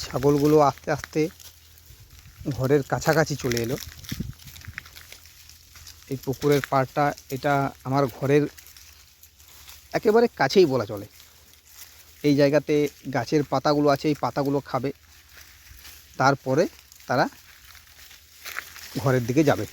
ছাগলগুলো আস্তে আস্তে ঘরের কাছাকাছি চলে এলো। এই পুকুরের পাড়টা এটা আমার ঘরের একেবারে কাছেই বলা চলে। এই জায়গাতে গাছের পাতাগুলো আছে, এই পাতাগুলো খাবে, তারপরে তারা ঘরের দিকে যাবে।